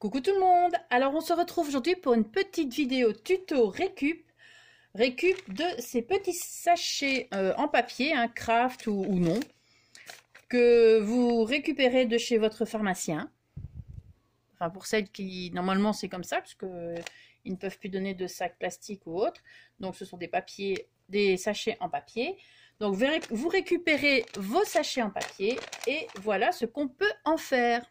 Coucou tout le monde. Alors on se retrouve aujourd'hui pour une petite vidéo tuto récup de ces petits sachets en papier, craft ou non, que vous récupérez de chez votre pharmacien. Enfin pour celles qui, normalement c'est comme ça, parce que ils ne peuvent plus donner de sacs plastiques ou autres. Donc ce sont des sachets en papier. Donc vous récupérez vos sachets en papier et voilà ce qu'on peut en faire.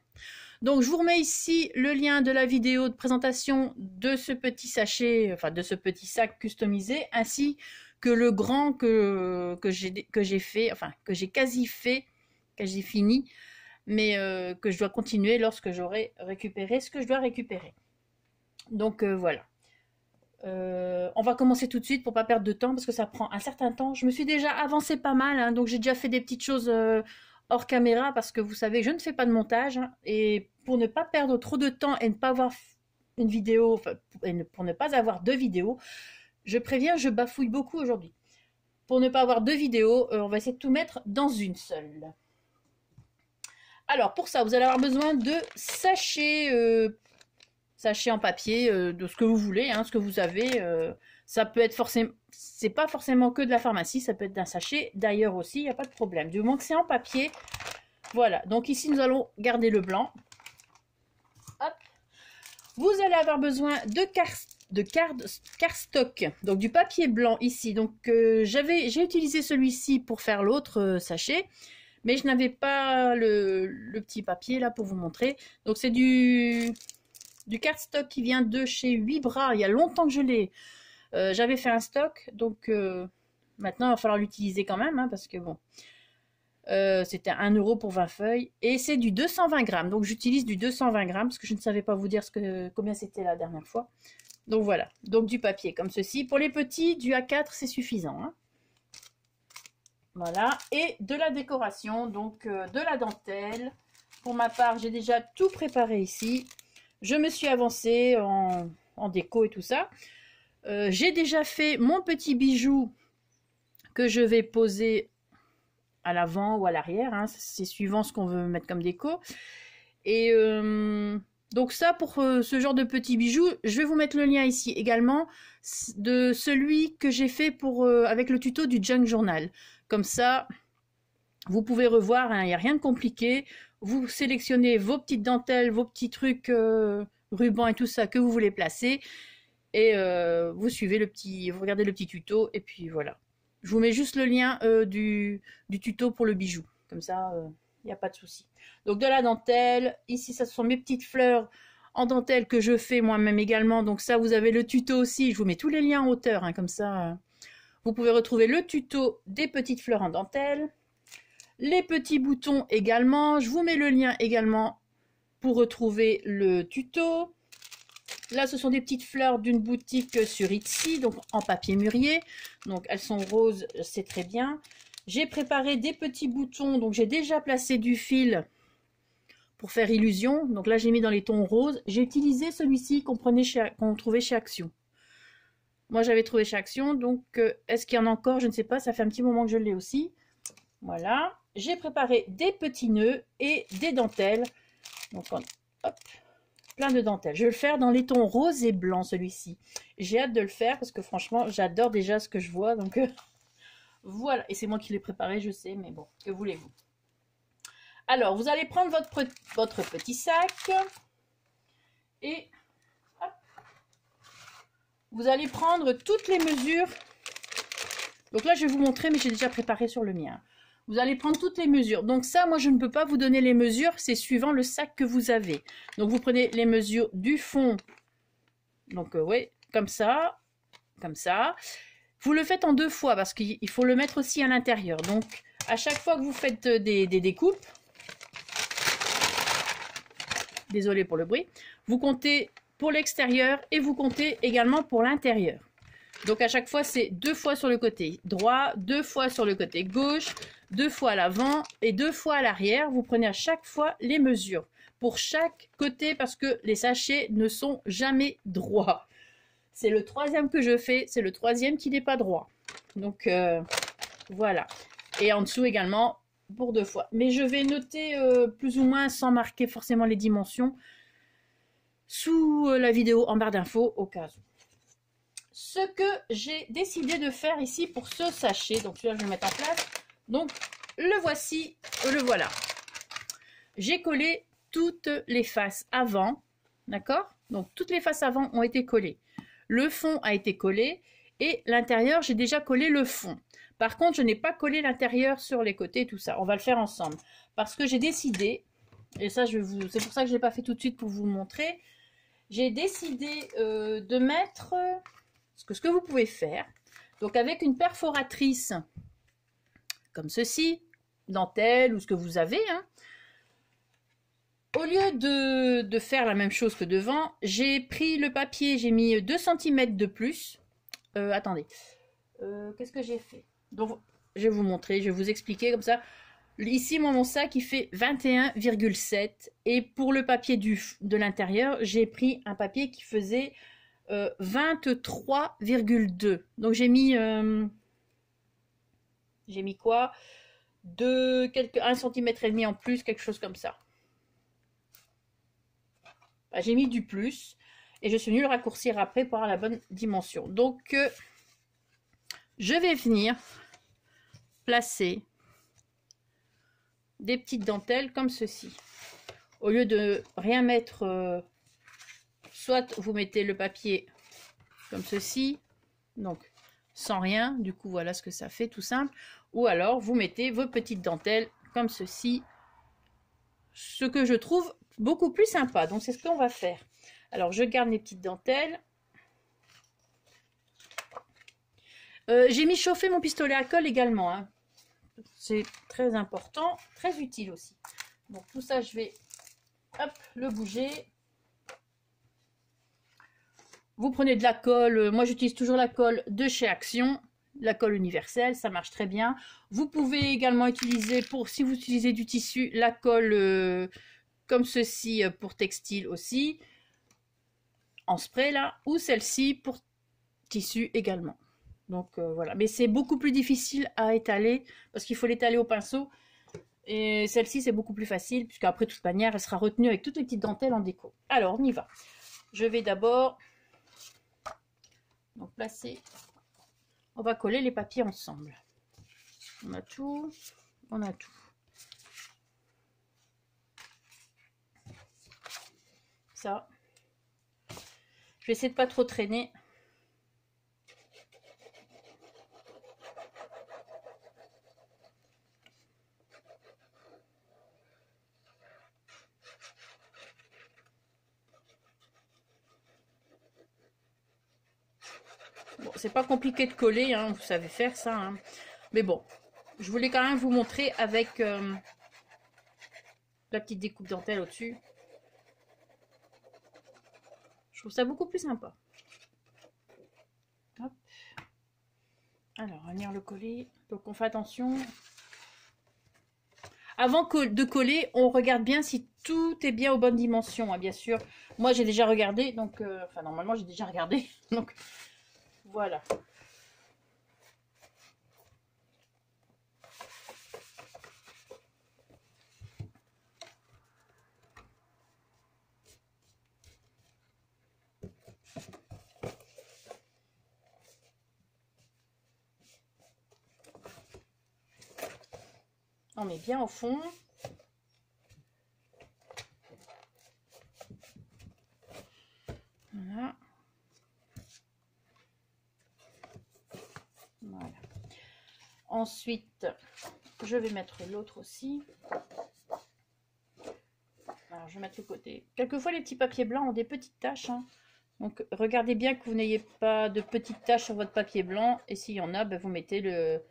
Donc je vous remets ici le lien de la vidéo de présentation de ce petit sachet, enfin de ce petit sac customisé, ainsi que le grand que j'ai fait, enfin que j'ai quasi fini, mais que je dois continuer lorsque j'aurai récupéré ce que je dois récupérer. Donc voilà. On va commencer tout de suite pour pas perdre de temps parce que ça prend un certain temps. Je me suis déjà avancé pas mal, donc j'ai déjà fait des petites choses hors caméra parce que vous savez, je ne fais pas de montage et pour ne pas perdre trop de temps et ne pas avoir une vidéo, enfin, pour ne pas avoir deux vidéos, je préviens, je bafouille beaucoup aujourd'hui. Pour ne pas avoir deux vidéos, on va essayer de tout mettre dans une seule. Alors pour ça, vous allez avoir besoin de sachets en papier, de ce que vous voulez, ce que vous avez. Ça peut être forcément, c'est pas forcément que de la pharmacie, ça peut être d'un sachet d'ailleurs aussi, il n'y a pas de problème. Du moment que c'est en papier, voilà. Donc ici, nous allons garder le blanc. Hop. Vous allez avoir besoin de cardstock, donc du papier blanc ici. Donc j'ai utilisé celui-ci pour faire l'autre sachet, mais je n'avais pas le petit papier là pour vous montrer. Donc c'est du cardstock qui vient de chez 8 bras. Il y a longtemps que je l'ai. J'avais fait un stock, donc maintenant il va falloir l'utiliser quand même, parce que bon, c'était 1 € pour 20 feuilles, et c'est du 220 grammes, donc j'utilise du 220 grammes, parce que je ne savais pas vous dire combien c'était la dernière fois. Donc voilà, donc du papier comme ceci. Pour les petits, du A4 c'est suffisant. Voilà, et de la décoration, donc de la dentelle. Pour ma part, j'ai déjà tout préparé ici. Je me suis avancée en déco et tout ça. J'ai déjà fait mon petit bijou que je vais poser à l'avant ou à l'arrière. C'est suivant ce qu'on veut mettre comme déco. Et donc ça, pour ce genre de petit bijou, je vais vous mettre le lien ici également de celui que j'ai fait avec le tuto du Junk Journal. Comme ça, vous pouvez revoir, il n'y a rien de compliqué. Vous sélectionnez vos petites dentelles, vos petits trucs, rubans et tout ça que vous voulez placer. Et vous suivez vous regardez le petit tuto et puis voilà. Je vous mets juste le lien du tuto pour le bijou. Comme ça, il n'y a pas de souci. Donc de la dentelle. Ici, ça sont mes petites fleurs en dentelle que je fais moi-même également. Donc ça, vous avez le tuto aussi. Je vous mets tous les liens en hauteur. Comme ça, vous pouvez retrouver le tuto des petites fleurs en dentelle. Les petits boutons également. Je vous mets le lien également pour retrouver le tuto. Là, ce sont des petites fleurs d'une boutique sur Etsy, donc en papier mûrier. Donc, elles sont roses, c'est très bien. J'ai préparé des petits boutons, donc j'ai déjà placé du fil pour faire illusion. Donc là, j'ai mis dans les tons roses. J'ai utilisé celui-ci qu'on trouvait chez Action. Moi, j'avais trouvé chez Action, donc est-ce qu'il y en a encore? Je ne sais pas, ça fait un petit moment que je l'ai aussi. Voilà. J'ai préparé des petits nœuds et des dentelles. Donc, hop. Plein de dentelles. Je vais le faire dans les tons rose et blanc, celui-ci. J'ai hâte de le faire parce que franchement, j'adore déjà ce que je vois. Donc voilà. Et c'est moi qui l'ai préparé, je sais, mais bon, que voulez-vous? Alors, vous allez prendre votre petit sac et hop, vous allez prendre toutes les mesures. Donc là, je vais vous montrer, mais j'ai déjà préparé sur le mien. Vous allez prendre toutes les mesures. Donc ça, moi, je ne peux pas vous donner les mesures. C'est suivant le sac que vous avez. Donc, vous prenez les mesures du fond. Donc, oui, comme ça. Comme ça. Vous le faites en 2 fois parce qu'il faut le mettre aussi à l'intérieur. Donc, à chaque fois que vous faites des découpes, désolé pour le bruit, vous comptez pour l'extérieur et vous comptez également pour l'intérieur. Donc à chaque fois, c'est 2 fois sur le côté droit, 2 fois sur le côté gauche, 2 fois à l'avant et 2 fois à l'arrière. Vous prenez à chaque fois les mesures pour chaque côté parce que les sachets ne sont jamais droits. C'est le 3e que je fais, c'est le 3e qui n'est pas droit. Donc voilà. Et en dessous également pour 2 fois. Mais je vais noter plus ou moins sans marquer forcément les dimensions sous la vidéo en barre d'infos au cas où. Ce que j'ai décidé de faire ici pour ce sachet, donc celui-là je vais le mettre en place, donc le voici, le voilà. J'ai collé toutes les faces avant, d'accord? Donc toutes les faces avant ont été collées. Le fond a été collé et l'intérieur, j'ai déjà collé le fond. Par contre, je n'ai pas collé l'intérieur sur les côtés, tout ça. On va le faire ensemble. Parce que j'ai décidé, et ça, c'est pour ça que je ne l'ai pas fait tout de suite pour vous montrer, j'ai décidé de mettre ce que vous pouvez faire. Donc avec une perforatrice comme ceci, dentelle ou ce que vous avez, hein, au lieu de faire la même chose que devant, j'ai pris le papier, j'ai mis 2 cm de plus. Attendez, qu'est-ce que j'ai fait? Donc, je vais vous montrer, je vais vous expliquer comme ça. Ici, moi, mon sac, il fait 21,7. Et pour le papier de l'intérieur, j'ai pris un papier qui faisait 23,2. Donc, j'ai mis quoi? 1,5 cm en plus, quelque chose comme ça. J'ai mis du plus et je suis venue le raccourcir après pour avoir la bonne dimension. Donc, je vais venir placer des petites dentelles comme ceci. Au lieu de rien mettre, soit vous mettez le papier comme ceci, donc sans rien, du coup voilà ce que ça fait, tout simple. Ou alors vous mettez vos petites dentelles comme ceci, ce que je trouve beaucoup plus sympa. Donc c'est ce qu'on va faire. Alors je garde mes petites dentelles. J'ai mis chauffer mon pistolet à colle également, hein. C'est très important, très utile aussi. Donc tout ça je vais hop, le bouger. Vous prenez de la colle, moi j'utilise toujours la colle de chez Action, la colle universelle, ça marche très bien. Vous pouvez également utiliser, si vous utilisez du tissu, la colle comme ceci pour textile aussi, en spray là, ou celle-ci pour tissu également. Donc voilà, mais c'est beaucoup plus difficile à étaler parce qu'il faut l'étaler au pinceau. Et celle-ci c'est beaucoup plus facile puisqu'après de toute manière elle sera retenue avec toutes les petites dentelles en déco. Alors on y va. Je vais d'abord placer. On va coller les papiers ensemble. On a tout, on a tout. Ça. Je vais essayer de pas trop traîner. Bon, c'est pas compliqué de coller, hein, vous savez faire ça. Hein. Mais bon, je voulais quand même vous montrer avec la petite découpe dentelle au-dessus. Je trouve ça beaucoup plus sympa. Hop. Alors, on va venir le coller. Donc, on fait attention. Avant de coller, on regarde bien si tout est bien aux bonnes dimensions, hein, bien sûr. Moi, j'ai déjà regardé, donc... enfin, normalement, j'ai déjà regardé. Donc, voilà. On met bien au fond. Voilà. Voilà. Ensuite, je vais mettre l'autre aussi. Alors, je vais mettre le côté. Quelquefois, les petits papiers blancs ont des petites taches. Hein. Donc, regardez bien que vous n'ayez pas de petites taches sur votre papier blanc. Et s'il y en a, ben, vous mettez le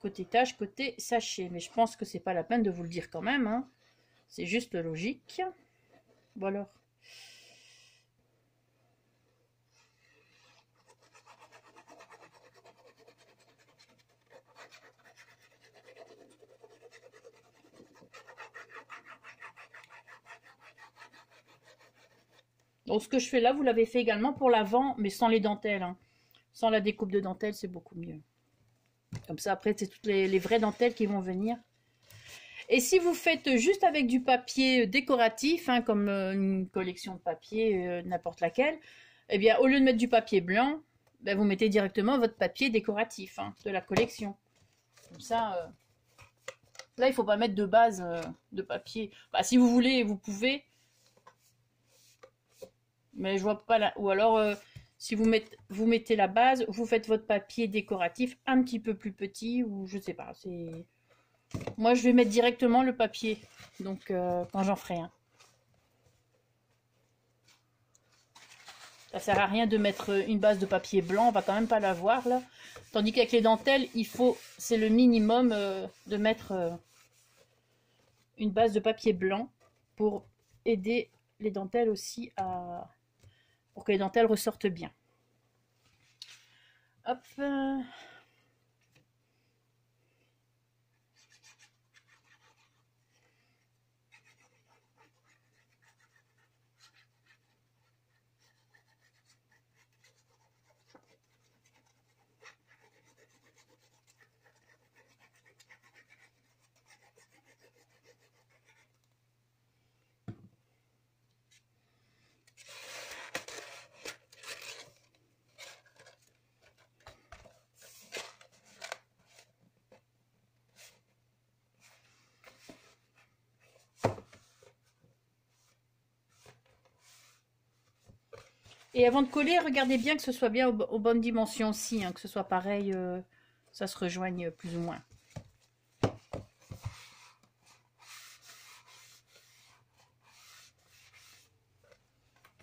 côté tache, côté sachet. Mais je pense que c'est pas la peine de vous le dire quand même. Hein. C'est juste logique. Bon alors. Donc ce que je fais là, vous l'avez fait également pour l'avant, mais sans les dentelles. Hein. Sans la découpe de dentelle, c'est beaucoup mieux. Comme ça, après, c'est toutes les vraies dentelles qui vont venir. Et si vous faites juste avec du papier décoratif, hein, comme une collection de papier, n'importe laquelle, eh bien, au lieu de mettre du papier blanc, ben, vous mettez directement votre papier décoratif, hein, de la collection. Comme ça, là, il ne faut pas mettre de base de papier. Bah, si vous voulez, vous pouvez. Mais je vois pas là. Ou alors, si vous mettez la base, vous faites votre papier décoratif un petit peu plus petit, ou je sais pas. Moi, je vais mettre directement le papier. Donc, quand j'en ferai un. Ça sert à rien de mettre une base de papier blanc, on va quand même pas la voir là. Tandis qu'avec les dentelles, c'est le minimum de mettre une base de papier blanc pour aider les dentelles aussi pour que les dentelles ressortent bien. Hop. Et avant de coller, regardez bien que ce soit bien aux bonnes dimensions aussi, hein, que ce soit pareil, ça se rejoigne plus ou moins.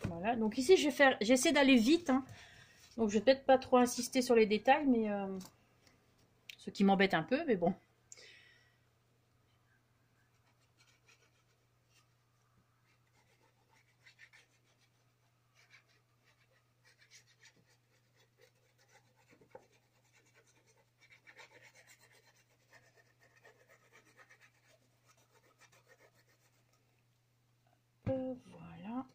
Voilà, donc ici j'essaie d'aller vite, hein, donc je vais peut-être pas trop insister sur les détails, mais ce qui m'embête un peu, mais bon. Voilà.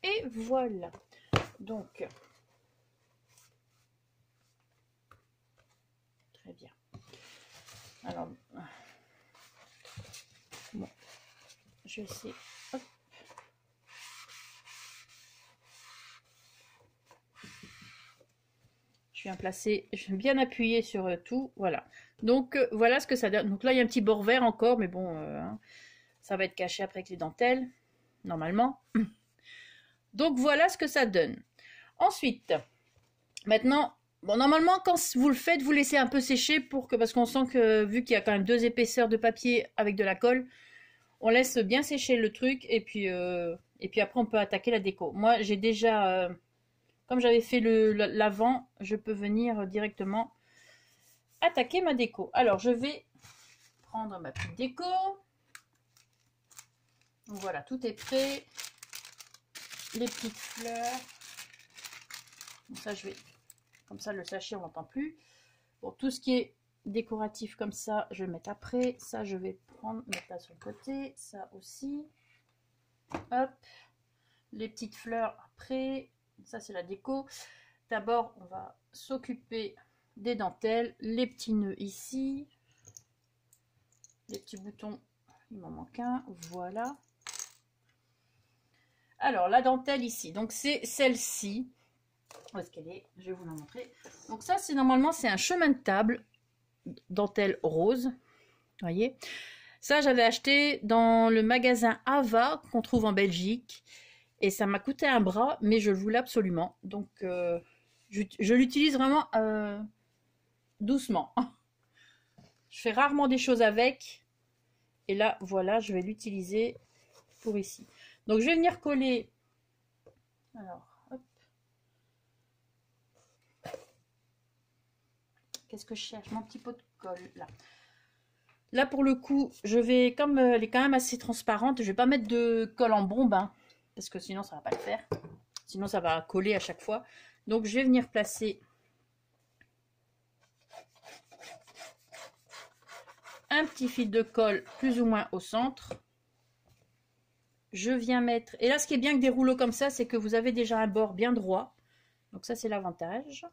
Et voilà. Donc, très bien. Alors, bon, je vais essayer. Hop. Je viens placer, je viens bien appuyer sur tout. Voilà. Donc, voilà ce que ça donne. Donc là, il y a un petit bord vert encore, mais bon, hein, ça va être caché après avec les dentelles, normalement. Donc, voilà ce que ça donne. Ensuite, maintenant, bon, normalement, quand vous le faites, vous laissez un peu sécher parce qu'on sent que, vu qu'il y a quand même 2 épaisseurs de papier avec de la colle, on laisse bien sécher le truc et puis après, on peut attaquer la déco. Moi, j'ai déjà, comme j'avais fait l'avant, je peux venir directement attaquer ma déco. Alors, je vais prendre ma petite déco. Donc, voilà, tout est prêt. Les petites fleurs. Donc ça, comme ça, le sachet, on n'entend plus. Bon, tout ce qui est décoratif comme ça, je vais le mettre après. Ça, je vais mettre ça sur le côté. Ça aussi. Hop. Les petites fleurs après. Ça, c'est la déco. D'abord, on va s'occuper des dentelles. Les petits nœuds ici. Les petits boutons, il m'en manque un. Voilà. Alors, la dentelle ici. Donc, c'est celle-ci. Où est-ce qu'elle est? Je vais vous la montrer. Donc, ça, normalement, c'est un chemin de table. Dentelle rose. Vous voyez? Ça, j'avais acheté dans le magasin Ava qu'on trouve en Belgique. Et ça m'a coûté un bras, mais je le voulais absolument. Donc, je l'utilise vraiment doucement. Je fais rarement des choses avec. Et là, voilà, je vais l'utiliser pour ici. Donc, je vais venir coller. Alors, hop. Qu'est-ce que je cherche? Mon petit pot de colle, là. Là, pour le coup, je vais, comme elle est quand même assez transparente, je vais pas mettre de colle en bombe, hein, parce que sinon, ça va pas le faire. Sinon, ça va coller à chaque fois. Donc, je vais venir placer un petit fil de colle plus ou moins au centre. Je viens mettre... Et là, ce qui est bien avec des rouleaux comme ça, c'est que vous avez déjà un bord bien droit. Donc ça, c'est l'avantage.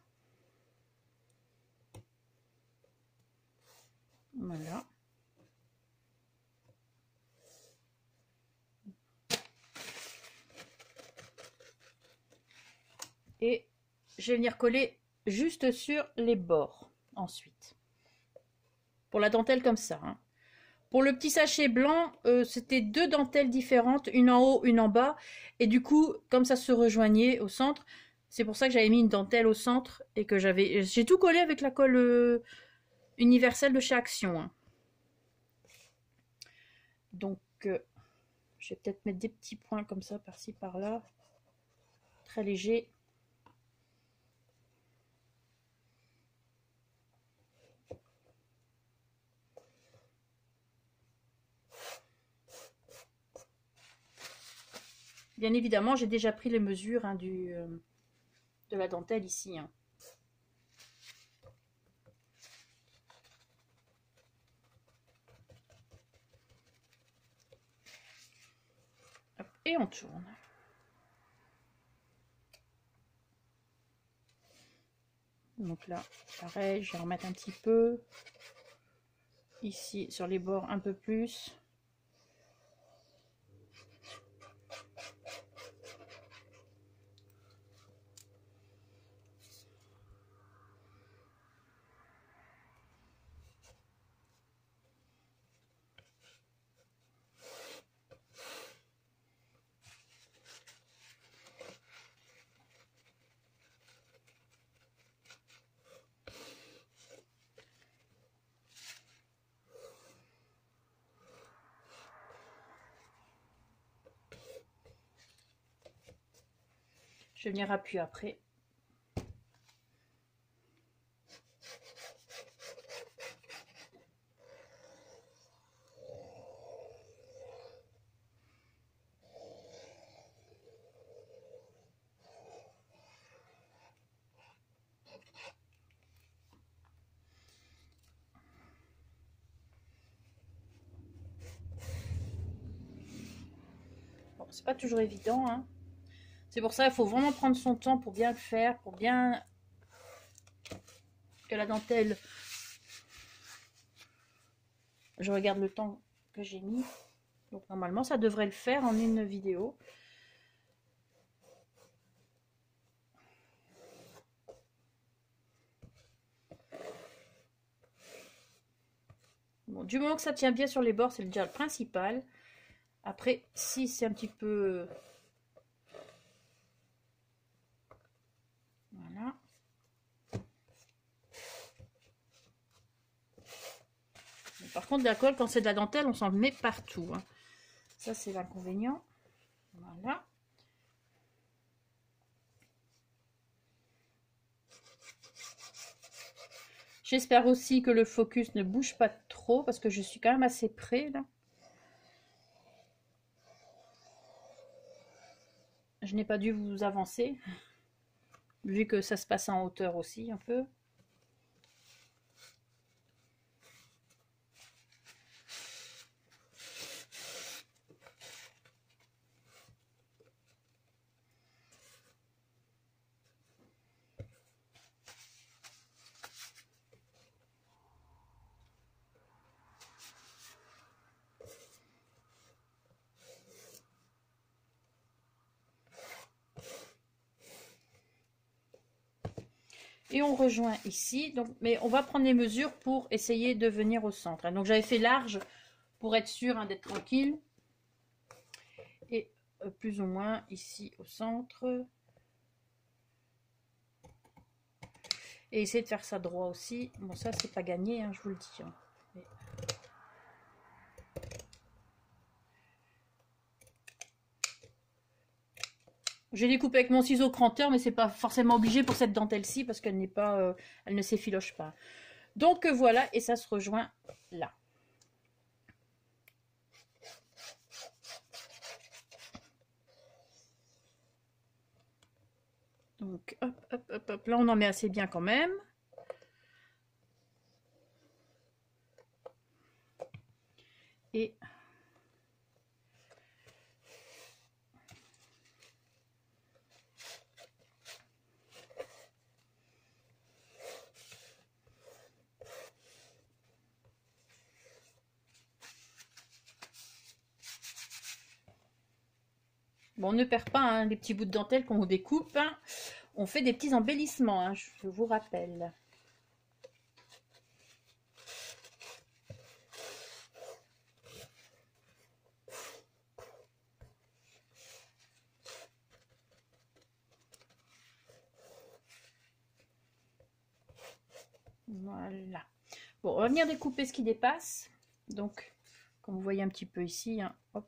Voilà. Et je vais venir coller juste sur les bords ensuite. Pour la dentelle comme ça. Hein. Pour le petit sachet blanc, c'était 2 dentelles différentes, une en haut, une en bas. Et du coup, comme ça se rejoignait au centre, c'est pour ça que j'avais mis une dentelle au centre et que j'ai tout collé avec la colle universelle de chez Action. Hein. Donc, je vais peut-être mettre des petits points comme ça, par-ci, par-là. Très léger. Bien évidemment, j'ai déjà pris les mesures hein, de la dentelle ici. Hein. Hop, et on tourne. Donc là, pareil, je vais remettre un petit peu. Ici, sur les bords, un peu plus. Je vais venir appuyer après. Bon, c'est pas toujours évident, hein. C'est pour ça qu'il faut vraiment prendre son temps pour bien le faire, pour bien que la dentelle... Je regarde le temps que j'ai mis. Donc normalement, ça devrait le faire en une vidéo. Bon, du moment que ça tient bien sur les bords, c'est déjà le principal. Après, si c'est un petit peu... Voilà. Mais par contre, de la colle, quand c'est de la dentelle, on s'en met partout. Hein. Ça, c'est l'inconvénient. Voilà. J'espère aussi que le focus ne bouge pas trop, parce que je suis quand même assez près, là. Je n'ai pas dû vous avancer, vu que ça se passe en hauteur aussi, un peu. Et on rejoint ici, donc, mais on va prendre les mesures pour essayer de venir au centre. Donc j'avais fait large pour être sûr hein, d'être tranquille. Et plus ou moins ici au centre. Et essayer de faire ça droit aussi. Bon ça c'est pas gagné, hein, je vous le dis. Hein. Mais... J'ai découpé avec mon ciseau cranteur, mais c'est pas forcément obligé pour cette dentelle-ci parce qu'elle n'est pas, elle ne s'effiloche pas. Donc voilà, et ça se rejoint là. Donc hop, hop, hop, hop, là on en met assez bien quand même. Et Bon, on ne perd pas hein, les petits bouts de dentelle qu'on découpe. Hein. On fait des petits embellissements, hein, je vous rappelle. Voilà. Bon, on va venir découper ce qui dépasse. Donc, comme vous voyez un petit peu ici, hein, hop.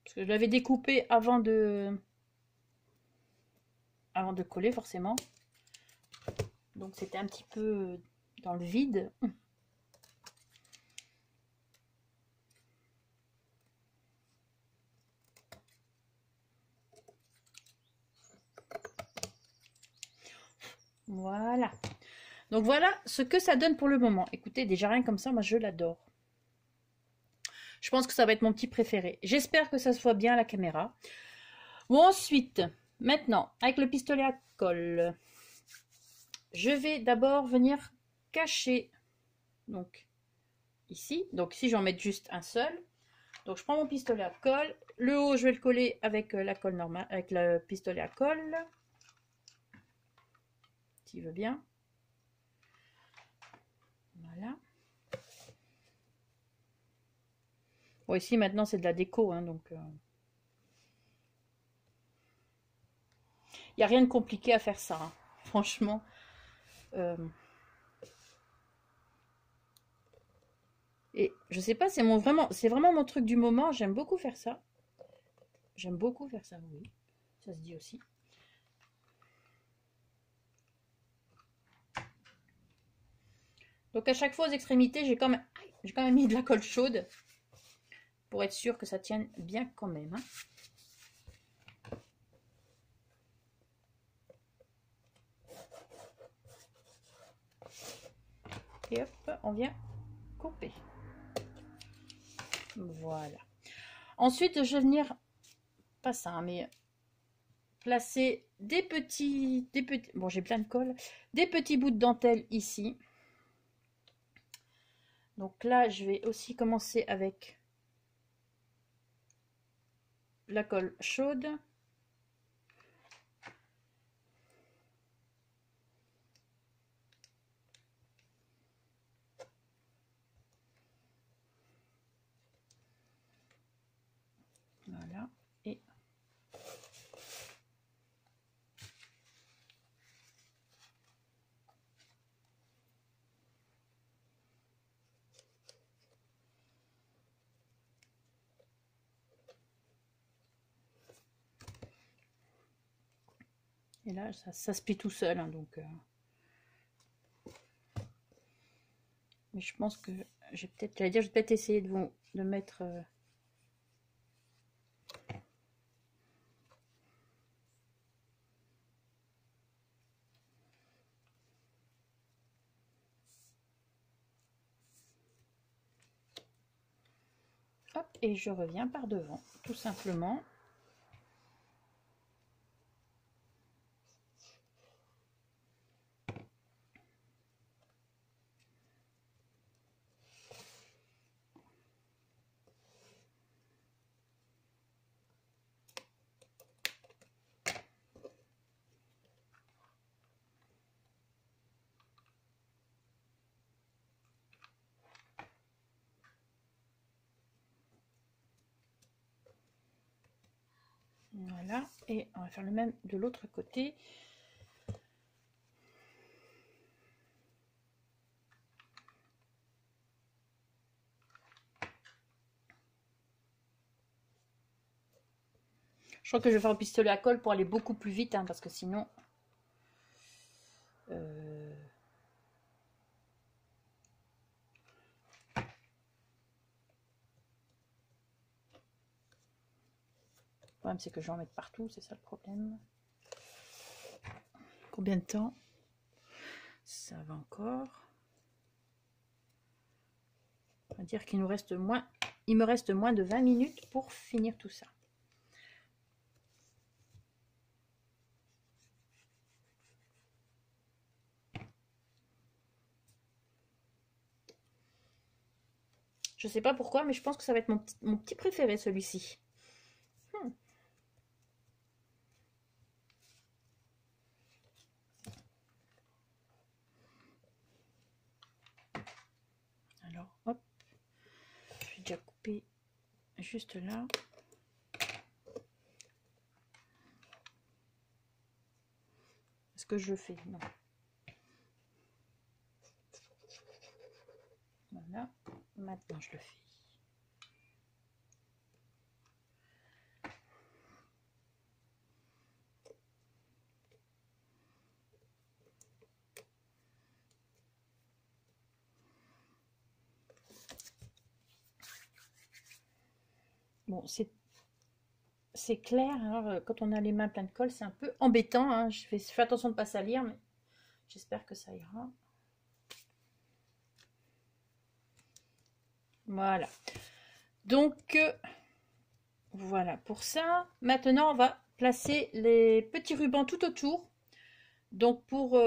Parce que je l'avais découpé avant de coller, forcément. Donc, c'était un petit peu dans le vide. Voilà. Donc voilà ce que ça donne pour le moment. Écoutez, déjà rien comme ça, moi je l'adore. Je pense que ça va être mon petit préféré. J'espère que ça se voit bien à la caméra. Bon, ensuite, maintenant, avec le pistolet à colle, je vais d'abord venir cacher, donc ici. Donc ici, je vais en mettre juste un seul. Donc je prends mon pistolet à colle. Le haut, je vais le coller avec la colle normale, avec le pistolet à colle. S'il veut bien. Voilà. Bon, ici maintenant c'est de la déco, hein, donc il n'y a rien de compliqué à faire ça, hein. Franchement. Et je sais pas, c'est vraiment mon truc du moment. J'aime beaucoup faire ça. J'aime beaucoup faire ça, oui. Ça se dit aussi. Donc à chaque fois aux extrémités, j'ai quand même mis de la colle chaude pour être sûr que ça tienne bien quand même. Hein. Et hop, on vient couper. Voilà. Ensuite, je vais venir, pas ça, hein, mais placer des petits, bon j'ai plein de colle, des petits bouts de dentelle ici. Donc là, je vais aussi commencer avec la colle chaude. Voilà. Et Et là, ça se plie tout seul. Hein, donc, mais je pense que je vais peut-être essayer de mettre... Hop, et je reviens par devant, tout simplement. Voilà, et on va faire le même de l'autre côté. Je crois que je vais faire un pistolet à colle pour aller beaucoup plus vite, hein, parce que sinon... Le problème, c'est que je vais en mettre partout, c'est ça le problème. Combien de temps? Ça va encore. On va dire qu'il nous reste moins... Il me reste moins de 20 minutes pour finir tout ça. Je sais pas pourquoi, mais je pense que ça va être mon petit préféré, celui-ci. Alors, hop. Je vais déjà couper juste là. Est-ce que je le fais? Non. Voilà. Maintenant, je le fais. Bon, c'est clair, hein, quand on a les mains pleines de colle, c'est un peu embêtant. Hein. Je fais attention de ne pas salir, mais j'espère que ça ira. Voilà. Donc, voilà pour ça. Maintenant, on va placer les petits rubans tout autour. Donc, pour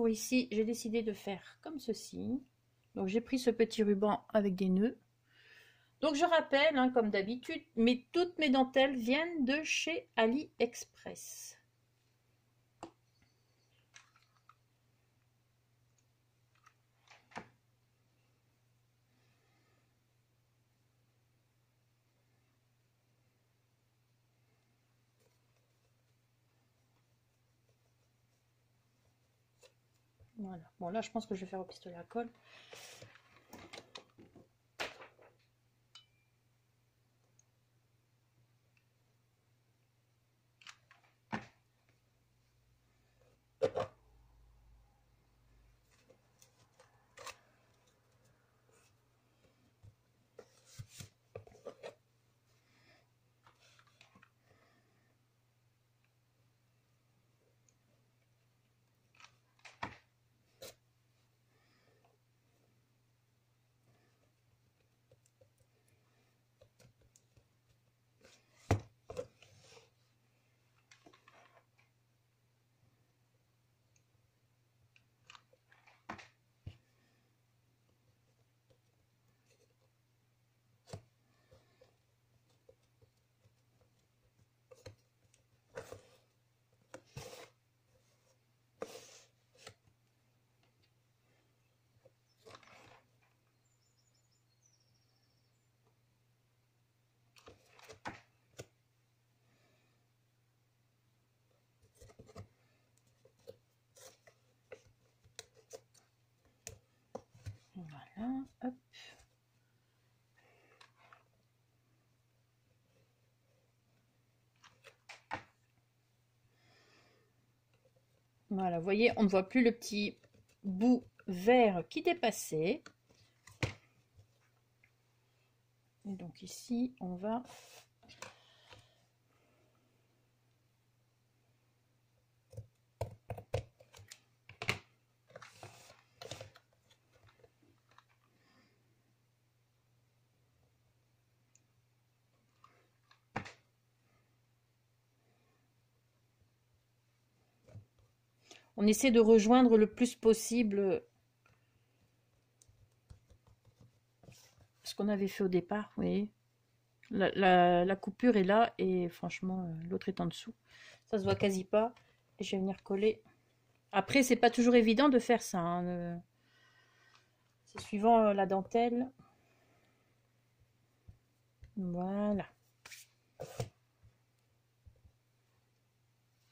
ici, j'ai décidé de faire comme ceci. Donc, j'ai pris ce petit ruban avec des nœuds. Donc, je rappelle, hein, comme d'habitude, toutes mes dentelles viennent de chez AliExpress. Voilà. Bon, là, je pense que je vais faire au pistolet à colle. Voilà, hop. Voilà, vous voyez, on ne voit plus le petit bout vert qui dépassait. Et donc ici, on va on essaie de rejoindre le plus possible ce qu'on avait fait au départ, vous voyez. La coupure est là et franchement, l'autre est en dessous. Ça se voit quasi pas. Et je vais venir coller. Après, c'est pas toujours évident de faire ça. Hein. C'est suivant la dentelle. Voilà.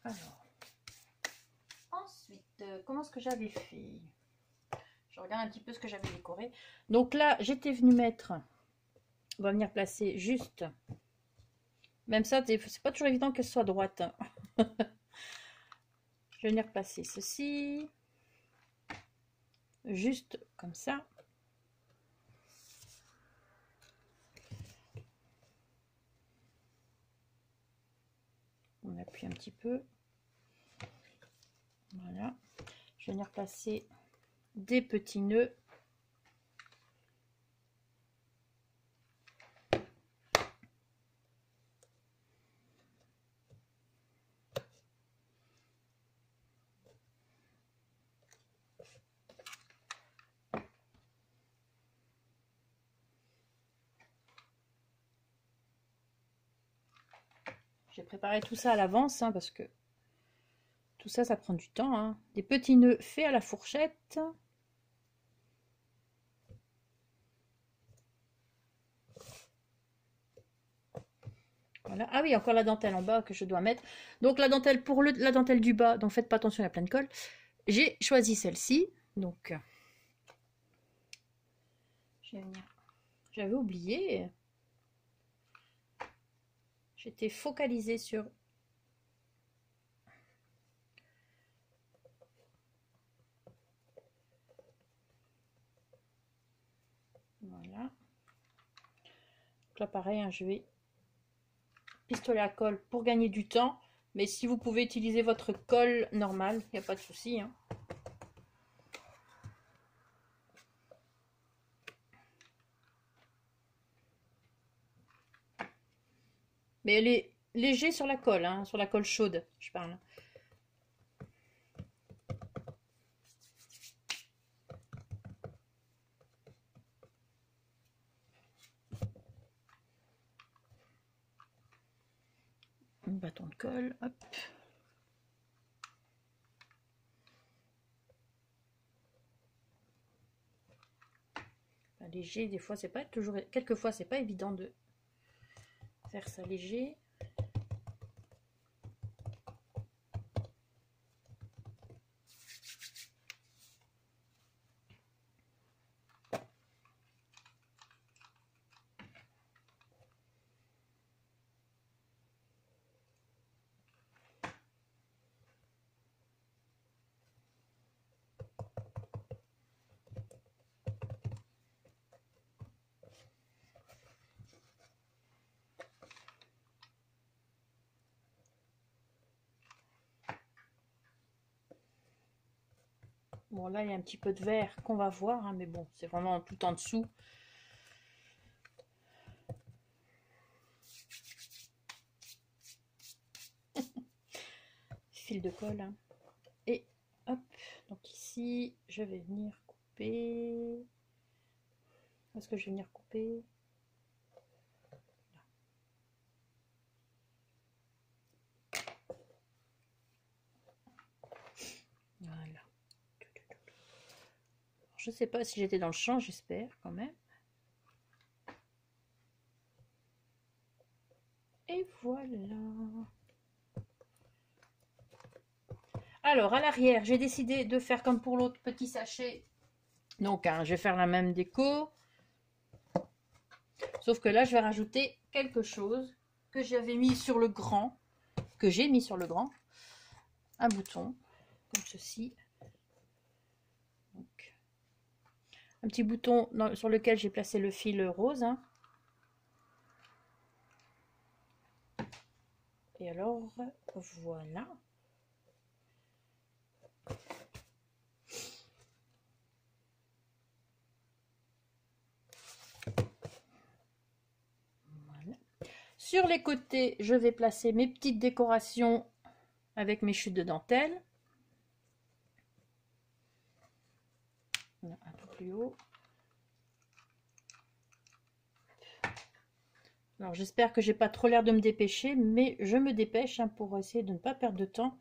Alors. Ensuite, comment est-ce que j'avais fait? Je regarde un petit peu ce que j'avais décoré. Donc là, j'étais venue mettre... On va venir placer juste... Même ça, c'est pas toujours évident qu'elle soit droite. Hein. Je vais venir placer ceci. Juste comme ça. On appuie un petit peu. Voilà. Je vais venir placer des petits nœuds. préparé tout ça à l'avance, hein, parce que tout ça, ça prend du temps, hein. Des petits nœuds faits à la fourchette. Voilà. Ah oui, encore la dentelle en bas que je dois mettre. Donc la dentelle pour la dentelle du bas, donc faites pas attention, il y a plein de colle. J'ai choisi celle-ci. Donc j'avais oublié. J'étais focalisée sur... Voilà. Donc là pareil, hein, je vais pistolet à colle pour gagner du temps. Mais si vous pouvez utiliser votre colle normale, il n'y a pas de souci, hein. Mais elle est léger sur la colle, hein, sur la colle chaude, je parle. Un bâton de colle, hop. Léger, des fois c'est pas toujours, quelquefois c'est pas évident de faire ça léger. Bon, là, il y a un petit peu de vert qu'on va voir, hein, mais bon, c'est vraiment tout en dessous. Fil de colle. Hein. Et hop, donc ici, je vais venir couper. Où est-ce que je vais venir couper? Voilà. Je sais pas si j'étais dans le champ, j'espère quand même. Et voilà. Alors, à l'arrière, j'ai décidé de faire comme pour l'autre petit sachet. Donc, hein, je vais faire la même déco. Sauf que là, je vais rajouter quelque chose que j'avais mis sur le grand. Que j'ai mis sur le grand. Un bouton, comme ceci. Donc, un petit bouton sur lequel j'ai placé le fil rose. Hein. Et alors, voilà. Voilà. Sur les côtés, je vais placer mes petites décorations avec mes chutes de dentelle. Un peu plus haut. Alors j'espère que j'ai pas trop l'air de me dépêcher, mais je me dépêche, hein, pour essayer de ne pas perdre de temps.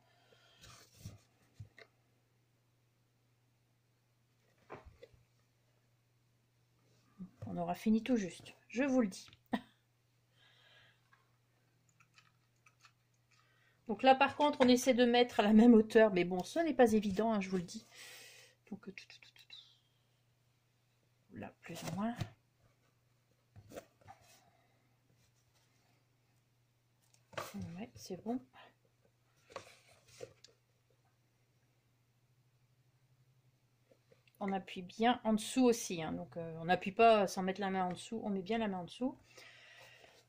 On aura fini tout juste, je vous le dis. Donc là par contre on essaie de mettre à la même hauteur, mais bon ce n'est pas évident, hein, je vous le dis. Donc là plus ou moins. Ouais, c'est bon. On appuie bien en dessous aussi, hein, donc on n'appuie pas sans mettre la main en dessous, on met bien la main en dessous.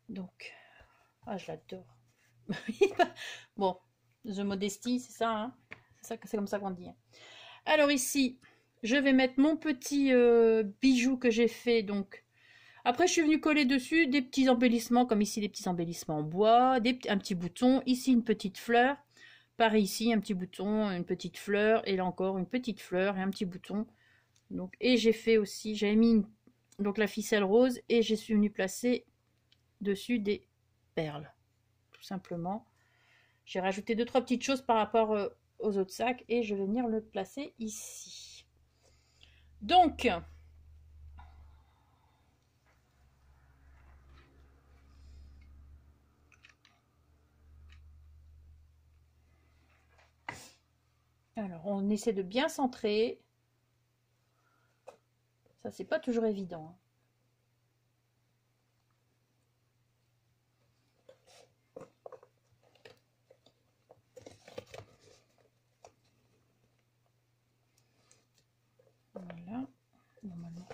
Donc, ah je l'adore. Bon, The Modesty, c'est ça, hein, c'est comme ça qu'on dit. Hein. Alors ici, je vais mettre mon petit bijou que j'ai fait, donc. Après, je suis venue coller dessus des petits embellissements, comme ici, des petits embellissements en bois, un petit bouton, ici une petite fleur, pareil ici, un petit bouton, une petite fleur, et là encore une petite fleur et un petit bouton. Donc, et j'ai fait aussi, j'avais mis donc la ficelle rose et j'ai suis venue placer dessus des perles, tout simplement. J'ai rajouté 2-3 petites choses par rapport aux autres sacs et je vais venir le placer ici. Donc, alors on essaie de bien centrer. Ça, c'est pas toujours évident. Voilà, normalement.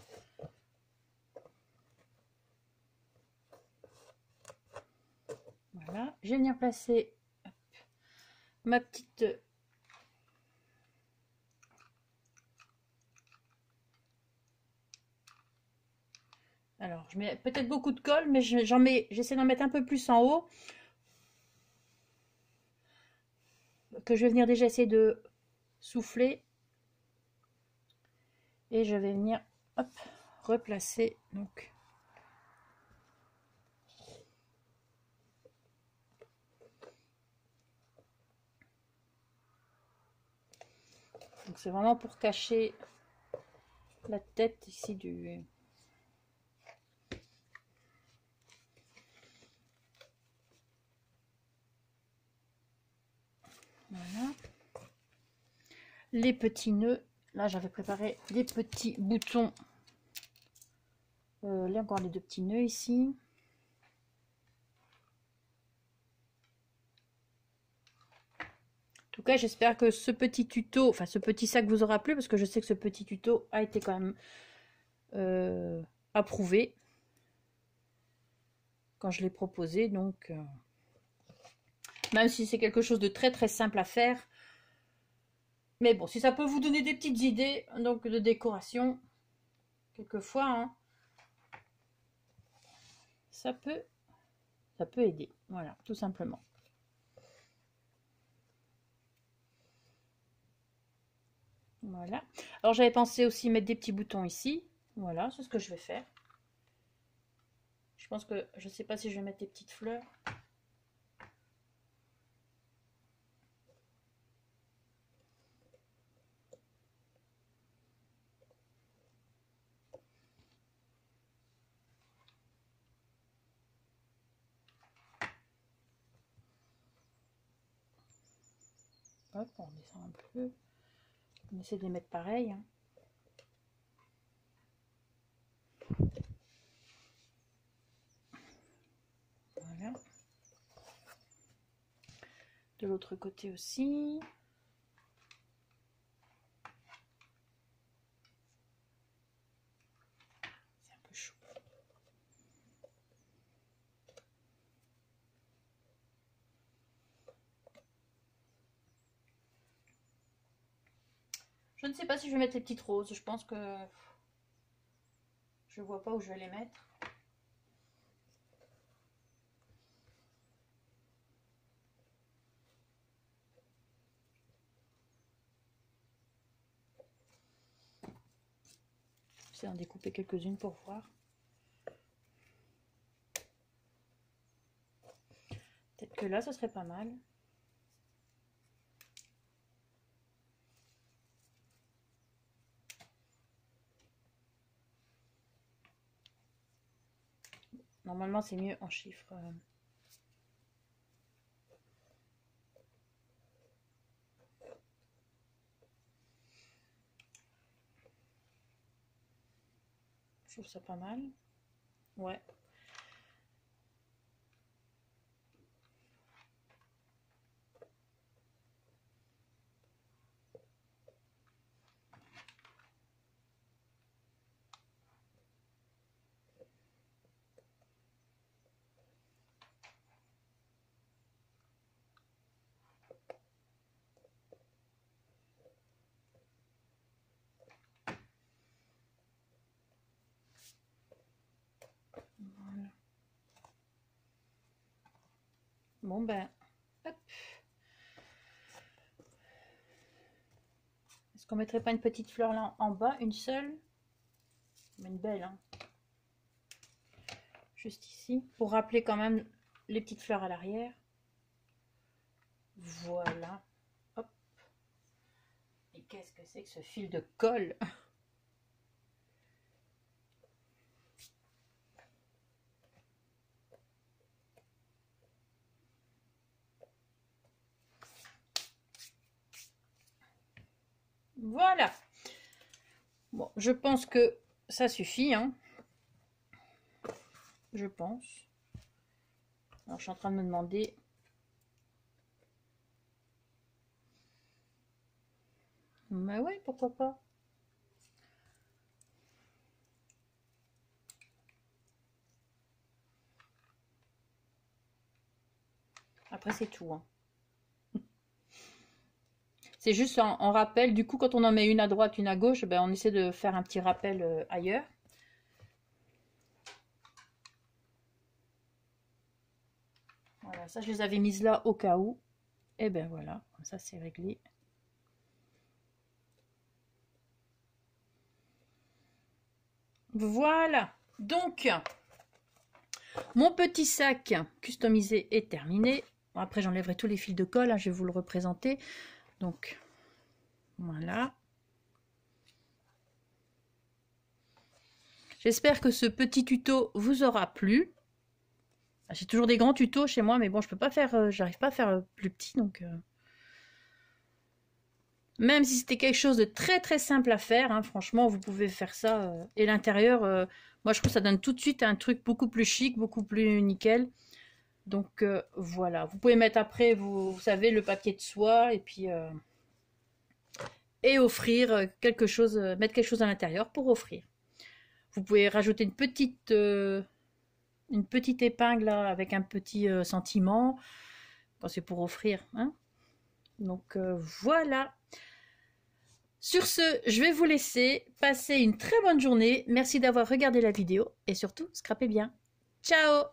Voilà, je vais venir placer ma petite... Alors, je mets peut-être beaucoup de colle, mais j'essaie d'en mettre un peu plus en haut. Que je vais venir déjà essayer de souffler. Et je vais venir, hop, replacer, donc... Donc c'est vraiment pour cacher la tête ici du... Voilà. Les petits nœuds. Là, j'avais préparé des petits boutons. Là, encore les 2 petits nœuds ici. En tout cas, j'espère que ce petit tuto, enfin ce petit sac vous aura plu, parce que je sais que ce petit tuto a été quand même approuvé quand je l'ai proposé. Donc, même si c'est quelque chose de très très simple à faire, mais bon, si ça peut vous donner des petites idées donc de décoration, quelquefois, hein, ça peut aider. Voilà, tout simplement. Voilà. Alors j'avais pensé aussi mettre des petits boutons ici. Voilà, c'est ce que je vais faire. Je pense que je sais pas si je vais mettre des petites fleurs. Hop, on descend un peu. On essaie de les mettre pareil. Hein. Voilà. De l'autre côté aussi. C'est un peu chaud. Je ne sais pas si je vais mettre les petites roses. Je pense que je vois pas où je vais les mettre. J'essaie d'en découper quelques-unes pour voir. Peut-être que là, ce serait pas mal. Normalement, c'est mieux en chiffres. Je trouve ça pas mal. Ouais. Voilà. Bon ben, hop. Est-ce qu'on mettrait pas une petite fleur là en bas, une seule? Mais une belle, hein. Juste ici, pour rappeler quand même les petites fleurs à l'arrière. Voilà. Hop. Et qu'est-ce que c'est que ce fil de colle? Voilà. Bon, je pense que ça suffit, hein. Je pense. Alors, je suis en train de me demander. Mais ouais, pourquoi pas. Après, c'est tout, hein. C'est juste en rappel. Du coup, quand on en met une à droite, une à gauche, ben, on essaie de faire un petit rappel ailleurs. Voilà, ça, je les avais mises là au cas où. Et ben voilà, ça c'est réglé. Voilà. Donc, mon petit sac customisé est terminé. Bon, après, j'enlèverai tous les fils de colle. Hein, je vais vous le représenter. Donc, voilà. J'espère que ce petit tuto vous aura plu. J'ai toujours des grands tutos chez moi, mais bon, je peux pas faire, j'arrive pas à faire plus petit, donc. Même si c'était quelque chose de très très simple à faire, hein, franchement, vous pouvez faire ça. Et l'intérieur, moi je trouve que ça donne tout de suite un truc beaucoup plus chic, beaucoup plus nickel. Donc voilà, vous pouvez mettre après, vous savez, le papier de soie et puis et offrir quelque chose, mettre quelque chose à l'intérieur pour offrir. Vous pouvez rajouter une petite épingle là, avec un petit sentiment quand c'est pour offrir. Hein. Donc voilà. Sur ce, je vais vous laisser. Passer une très bonne journée. Merci d'avoir regardé la vidéo et surtout, scrapez bien. Ciao!